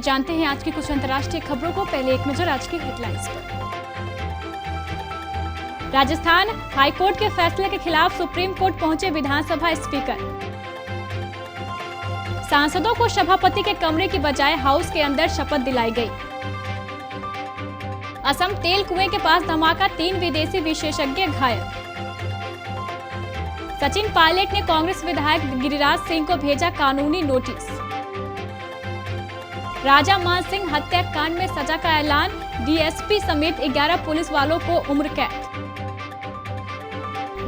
जानते हैं आज की कुछ अंतर्राष्ट्रीय खबरों को। पहले एक नजर आज की हेडलाइंस पर। राजस्थान हाईकोर्ट के फैसले के खिलाफ सुप्रीम कोर्ट पहुंचे विधानसभा स्पीकर। सांसदों को सभापति के कमरे की बजाय हाउस के अंदर शपथ दिलाई गई। असम तेल कुएं के पास धमाका, 3 विदेशी विशेषज्ञ घायल। सचिन पायलट ने कांग्रेस विधायक गिरिराज सिंह को भेजा कानूनी नोटिस। राजा मान सिंह हत्याकांड में सजा का ऐलान, डीएसपी समेत 11 पुलिस वालों को उम्र कैद।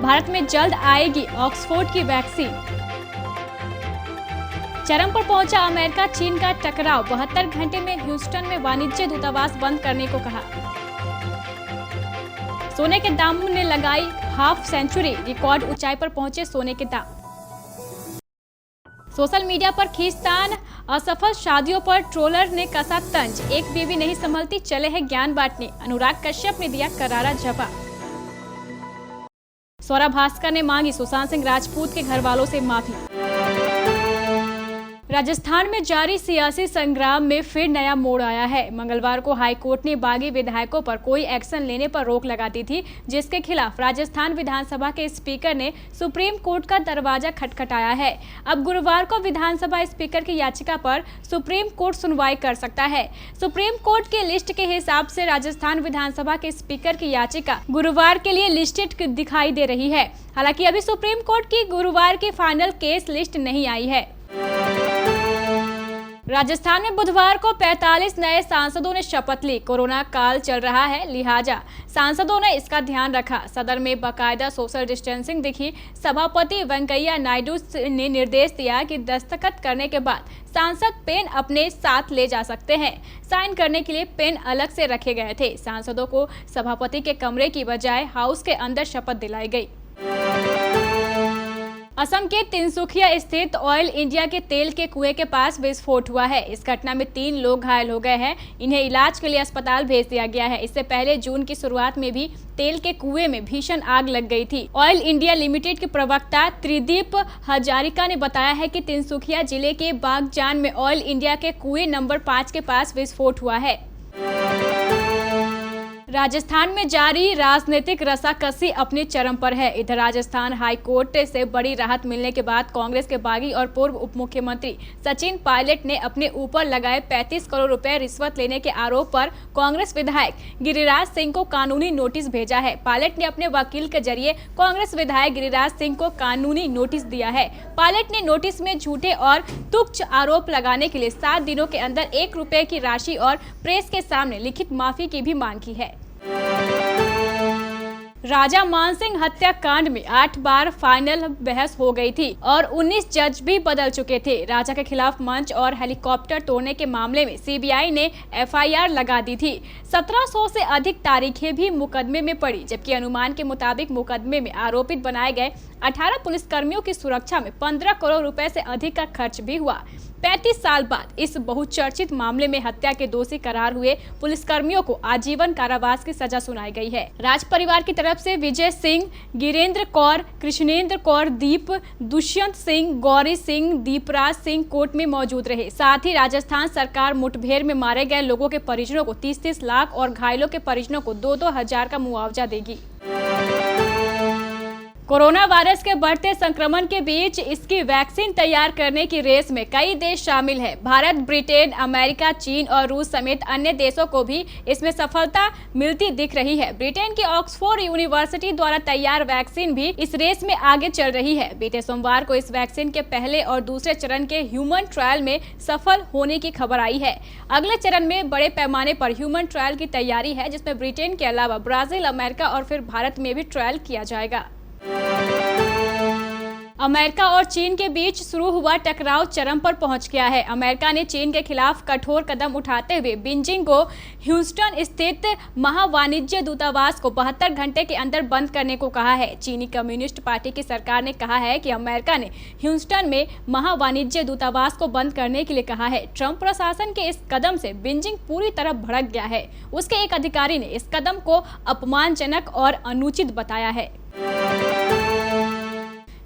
भारत में जल्द आएगी ऑक्सफोर्ड की वैक्सीन। चरम पर पहुंचा अमेरिका चीन का टकराव, 72 घंटे में ह्यूस्टन में वाणिज्य दूतावास बंद करने को कहा। सोने के दाम ने लगाई हाफ सेंचुरी, रिकॉर्ड ऊंचाई पर पहुंचे सोने के दाम। सोशल मीडिया पर खींचतान, असफल शादियों पर ट्रोलर ने कसा तंज, एक बीवी नहीं संभलती, चले हैं ज्ञान बांटने, अनुराग कश्यप ने दिया करारा जवाब। स्वरा भास्कर ने मांगी सुशांत सिंह राजपूत के घर वालों से माफी। राजस्थान में जारी सियासी संग्राम में फिर नया मोड़ आया है। मंगलवार को हाईकोर्ट ने बागी विधायकों पर कोई एक्शन लेने पर रोक लगा दी थी, जिसके खिलाफ राजस्थान विधानसभा के स्पीकर ने सुप्रीम कोर्ट का दरवाजा खटखटाया है। अब गुरुवार को विधानसभा स्पीकर की याचिका पर सुप्रीम कोर्ट सुनवाई कर सकता है। सुप्रीम कोर्ट के लिस्ट के हिसाब से राजस्थान विधानसभा के स्पीकर की याचिका गुरुवार के लिए लिस्टेड दिखाई दे रही है। हालांकि अभी सुप्रीम कोर्ट की गुरुवार की फाइनल केस लिस्ट नहीं आई है। राजस्थान में बुधवार को 45 नए सांसदों ने शपथ ली। कोरोना काल चल रहा है, लिहाजा सांसदों ने इसका ध्यान रखा। सदन में बाकायदा सोशल डिस्टेंसिंग दिखी। सभापति वेंकैया नायडू ने निर्देश दिया कि दस्तखत करने के बाद सांसद पेन अपने साथ ले जा सकते हैं। साइन करने के लिए पेन अलग से रखे गए थे। सांसदों को सभापति के कमरे की बजाय हाउस के अंदर शपथ दिलाई गई। असम के तिनसुकिया स्थित ऑयल इंडिया के तेल के कुएं के पास विस्फोट हुआ है। इस घटना में 3 लोग घायल हो गए हैं। इन्हें इलाज के लिए अस्पताल भेज दिया गया है। इससे पहले जून की शुरुआत में भी तेल के कुएं में भीषण आग लग गई थी। ऑयल इंडिया लिमिटेड के प्रवक्ता त्रिदीप हजारिका ने बताया है कि तिनसुकिया जिले के बागजान में ऑयल इंडिया के कुएं नंबर 5 के पास विस्फोट हुआ है। राजस्थान में जारी राजनीतिक रसाकसी अपने चरम पर है। इधर राजस्थान हाईकोर्ट से बड़ी राहत मिलने के बाद कांग्रेस के बागी और पूर्व उप मुख्यमंत्री सचिन पायलट ने अपने ऊपर लगाए 35 करोड़ रुपए रिश्वत लेने के आरोप पर कांग्रेस विधायक गिरिराज सिंह को कानूनी नोटिस भेजा है। पायलट ने अपने वकील के जरिए कांग्रेस विधायक गिरिराज सिंह को कानूनी नोटिस दिया है। पायलट ने नोटिस में झूठे और तुच्छ आरोप लगाने के लिए 7 दिनों के अंदर 1 रुपए की राशि और प्रेस के सामने लिखित माफी की भी मांग की है। राजा मान सिंह हत्याकांड में 8 बार फाइनल बहस हो गई थी और 19 जज भी बदल चुके थे। राजा के खिलाफ मंच और हेलीकॉप्टर तोड़ने के मामले में सीबीआई ने एफआईआर लगा दी थी। 1700 से अधिक तारीखें भी मुकदमे में पड़ी, जबकि अनुमान के मुताबिक मुकदमे में आरोपित बनाए गए 18 पुलिसकर्मियों की सुरक्षा में 15 करोड़ रुपए से अधिक का खर्च भी हुआ। 35 साल बाद इस बहुचर्चित मामले में हत्या के दोषी करार हुए पुलिसकर्मियों को आजीवन कारावास की सजा सुनाई गई है। राज परिवार की तरफ से विजय सिंह, गिरेंद्र कौर, कृष्णेंद्र कौर दीप, दुष्यंत सिंह, गौरी सिंह, दीपराज सिंह कोर्ट में मौजूद रहे। साथ ही राजस्थान सरकार मुठभेड़ में मारे गए लोगों के परिजनों को 30-30 लाख और घायलों के परिजनों को 2-2 हजार का मुआवजा देगी। कोरोना वायरस के बढ़ते संक्रमण के बीच इसकी वैक्सीन तैयार करने की रेस में कई देश शामिल हैं। भारत, ब्रिटेन, अमेरिका, चीन और रूस समेत अन्य देशों को भी इसमें सफलता मिलती दिख रही है। ब्रिटेन की ऑक्सफोर्ड यूनिवर्सिटी द्वारा तैयार वैक्सीन भी इस रेस में आगे चल रही है। बीते सोमवार को इस वैक्सीन के पहले और दूसरे चरण के ह्यूमन ट्रायल में सफल होने की खबर आई है। अगले चरण में बड़े पैमाने पर ह्यूमन ट्रायल की तैयारी है, जिसमें ब्रिटेन के अलावा ब्राजील, अमेरिका और फिर भारत में भी ट्रायल किया जाएगा। अमेरिका और चीन के बीच शुरू हुआ टकराव चरम पर पहुंच गया है। अमेरिका ने चीन के खिलाफ कठोर कदम उठाते हुए बीजिंग को ह्यूस्टन स्थित महावाणिज्य दूतावास को 72 घंटे के अंदर बंद करने को कहा है। चीनी कम्युनिस्ट पार्टी की सरकार ने कहा है कि अमेरिका ने ह्यूस्टन में महावाणिज्य दूतावास को बंद करने के लिए कहा है। ट्रंप प्रशासन के इस कदम से बीजिंग पूरी तरह भड़क गया है। उसके एक अधिकारी ने इस कदम को अपमानजनक और अनुचित बताया है।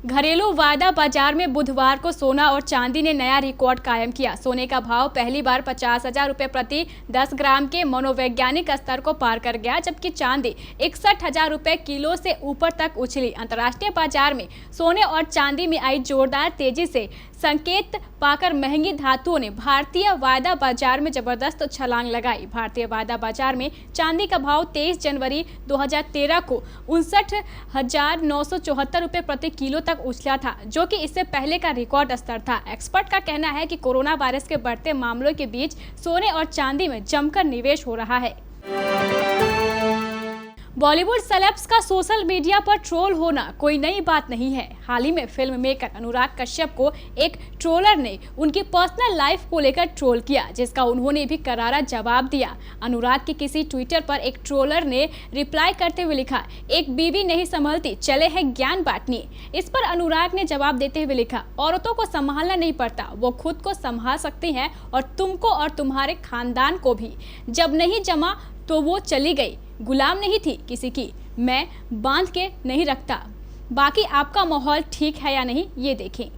घरेलू वायदा बाजार में बुधवार को सोना और चांदी ने नया रिकॉर्ड कायम किया। सोने का भाव पहली बार 50,000 रुपये प्रति 10 ग्राम के मनोवैज्ञानिक स्तर को पार कर गया, जबकि चांदी 61,000 रुपये किलो से ऊपर तक उछली। अंतर्राष्ट्रीय बाजार में सोने और चांदी में आई जोरदार तेजी से संकेत पाकर महंगी धातुओं ने भारतीय वायदा बाजार में जबरदस्त छलांग लगाई। भारतीय वायदा बाजार में चांदी का भाव 23 जनवरी 2013 को 59,974 रुपये प्रति किलो तक उछला था, जो कि इससे पहले का रिकॉर्ड स्तर था। एक्सपर्ट का कहना है कि कोरोना वायरस के बढ़ते मामलों के बीच सोने और चांदी में जमकर निवेश हो रहा है। बॉलीवुड सेलेब्स का सोशल मीडिया पर ट्रोल होना कोई नई बात नहीं है। हाल ही में फिल्म मेकर अनुराग कश्यप को एक ट्रोलर ने उनकी पर्सनल लाइफ को लेकर ट्रोल किया, जिसका उन्होंने भी करारा जवाब दिया। अनुराग के किसी ट्विटर पर एक ट्रोलर ने रिप्लाई करते हुए लिखा, एक बीवी नहीं संभलती, चले हैं ज्ञान बांटने। इस पर अनुराग ने जवाब देते हुए लिखा, औरतों को संभालना नहीं पड़ता, वो खुद को संभाल सकती हैं और तुमको और तुम्हारे खानदान को भी। जब नहीं जमा तो वो चली गई, गुलाम नहीं थी किसी की, मैं बांध के नहीं रखता। बाकी आपका माहौल ठीक है या नहीं, ये देखें।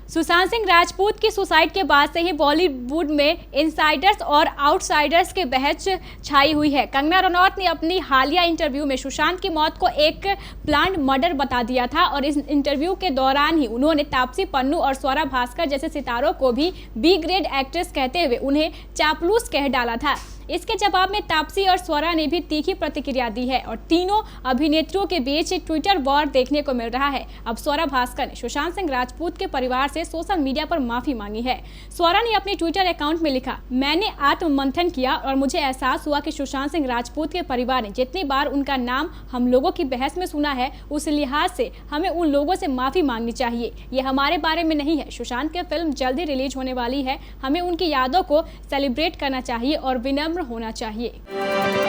सुशांत सिंह राजपूत की सुसाइड के बाद से ही बॉलीवुड में इनसाइडर्स और आउटसाइडर्स की बहस छाई हुई है। कंगना रनौत ने अपनी हालिया इंटरव्यू में सुशांत की मौत को एक प्लान्ड मर्डर बता दिया था और इस इंटरव्यू के दौरान ही उन्होंने तापसी पन्नू और स्वरा भास्कर जैसे सितारों को भी बी ग्रेड एक्ट्रेस कहते हुए उन्हें चापलूस कह डाला था। इसके जवाब में तापसी और स्वरा ने भी तीखी प्रतिक्रिया दी है और तीनों अभिनेत्रियों के बीच ट्विटर वॉर देखने को मिल रहा है। अब स्वरा भास्कर ने सुशांत सिंह राजपूत के परिवार से सोशल मीडिया पर माफी मांगी है। स्वरा ने अपने ट्विटर अकाउंट में लिखा, मैंने आत्ममंथन किया और मुझे एहसास हुआ कि सुशांत सिंह राजपूत के परिवार ने जितनी बार उनका नाम हम लोगों की बहस में सुना है, उस लिहाज से हमें उन लोगों से माफी मांगनी चाहिए। ये हमारे बारे में नहीं है। सुशांत की फिल्म जल्दी रिलीज होने वाली है, हमें उनकी यादों को सेलिब्रेट करना चाहिए और विनम्र होना चाहिए।